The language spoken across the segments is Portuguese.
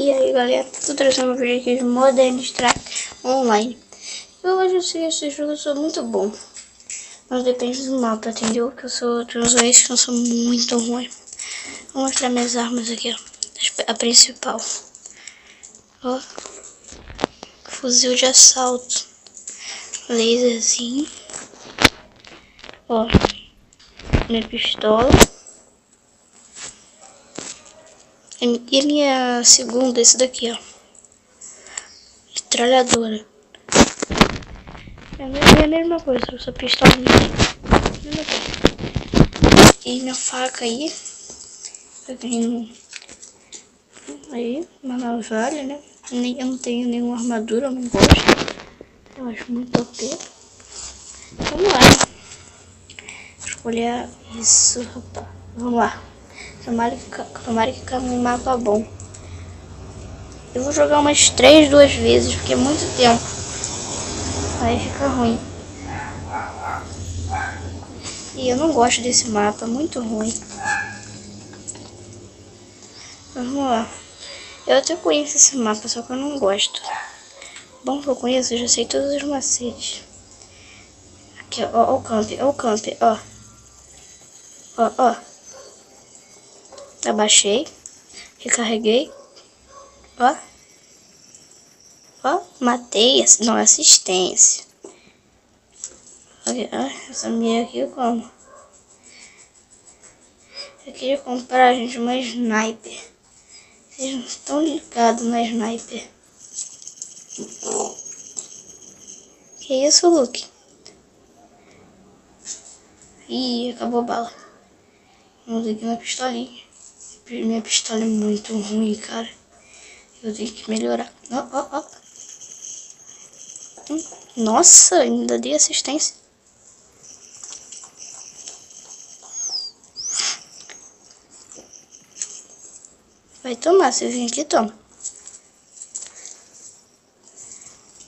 E aí galera, tô trazendo um vídeo aqui de Modern Strike Online. Eu acho que esse jogo eu sou muito bom, mas depende do mapa, entendeu? Porque eu sou outros vezes que eu sou muito ruim. Vou mostrar minhas armas aqui, ó. A principal, ó, fuzil de assalto, laserzinho, ó, minha pistola. E minha segunda, esse daqui, ó, metralhadora. É a mesma coisa, essa pistolinha. E minha faca aí. Eu tenho aí uma navalha, né? Eu não tenho nenhuma armadura, eu não gosto. Eu acho muito OP. Vamos lá. Escolher isso, rapaz. Vamos lá. Tomara que caia um mapa bom. Eu vou jogar umas 2 vezes, porque é muito tempo. Aí fica ruim. E eu não gosto desse mapa, muito ruim. Vamos lá. Eu até conheço esse mapa, só que eu não gosto. Bom que eu conheço, eu já sei todos os macetes. Aqui, ó, o camp, ó. Ó. Abaixei. Recarreguei. Ó. Ó, matei, não, assistência. Olha, essa minha aqui como? Eu queria comprar, gente, uma sniper. Vocês não estão ligados na sniper. Que isso, Luke? Ih, acabou a bala. Vamos aqui na pistolinha. Minha pistola é muito ruim, cara. Eu tenho que melhorar. Ó. Nossa, ainda dei assistência. Vai tomar, você vem aqui, toma.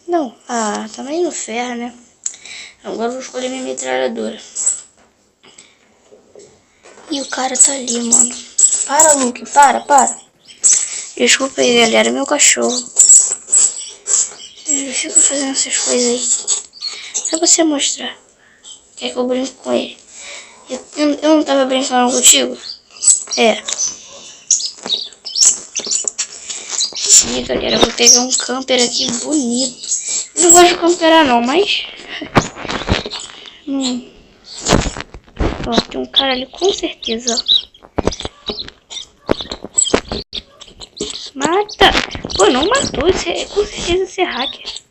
Não, também no ferro, né? Agora eu vou escolher minha metralhadora. E o cara tá ali, mano. Para, Luke, para. Desculpa aí, galera, meu cachorro. Eu fico fazendo essas coisas aí pra você mostrar. Quer que eu brinque com ele? Eu não tava brincando contigo? É. E galera, eu vou pegar um camper aqui bonito. Eu não gosto de camperar não, mas... Ó, tem um cara ali com certeza, ó. Mata! Pô, não matou, com certeza esse é hacker.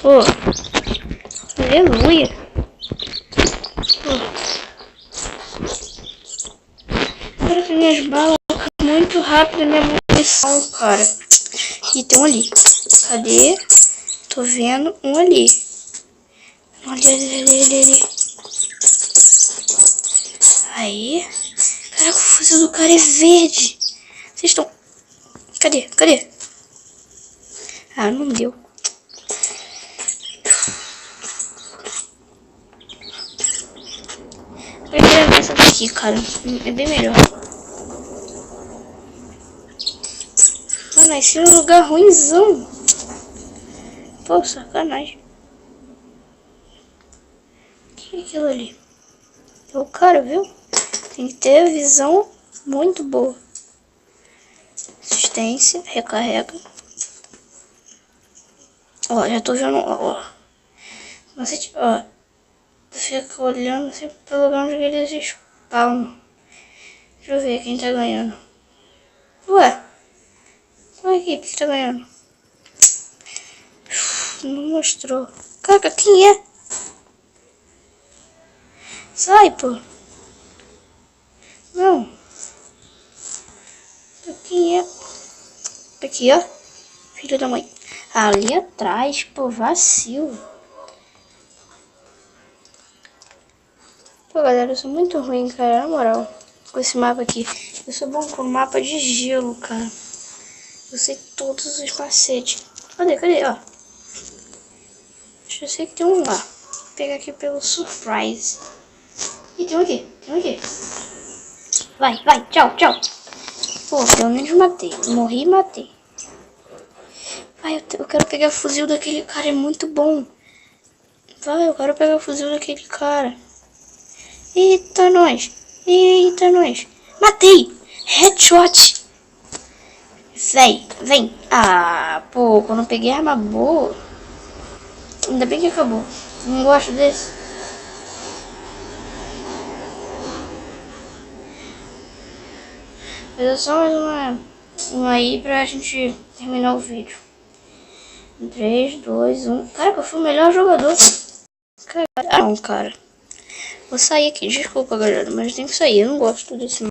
Pô, aleluia. Pô. Agora que minhas balas muito rápido, minha munição, cara. E tem um ali. Cadê? Tô vendo um ali. Ali. Aí. Caraca, o fuzil do cara é verde. Vocês estão... Cadê? Ah, não deu. Eu queria ver essa daqui, cara. É bem melhor. Mano, esse é um lugar ruimzão. Pô, sacanagem. O que é aquilo ali? É o cara, viu? Tem que ter a visão muito boa. Assistência, recarrega. Ó, já tô vendo, ó. Você, ó, fica olhando sempre pelo lugar onde eles spawnam. Deixa eu ver quem tá ganhando. Ué, qual equipe que tá ganhando? Não mostrou. Caraca, quem é? Sai, pô. Não. Quem é? Aqui, ó. Filho da mãe. Ali atrás, pô, vacilo. Pô, galera, eu sou muito ruim, cara, na moral. Com esse mapa aqui. Eu sou bom com mapa de gelo, cara. Eu sei todos os macetes. Cadê, ó? Eu sei que tem um lá. Vou pegar aqui pelo surprise. E tem um aqui. Vai, tchau. Pô, pelo menos matei. Morri e matei. Vai, eu quero pegar o fuzil daquele cara, é muito bom. Vai, eu quero pegar o fuzil daquele cara. Eita, nós. Eita, nós. Matei. Headshot. Vem. Ah, pô, quando eu peguei arma boa. Ainda bem que acabou. Não gosto desse. Mas é só mais uma aí pra gente terminar o vídeo. 3, 2, 1. Cara, eu fui o melhor jogador. Cara, não, cara. Vou sair aqui. Desculpa, galera, mas tem que sair. Eu não gosto desse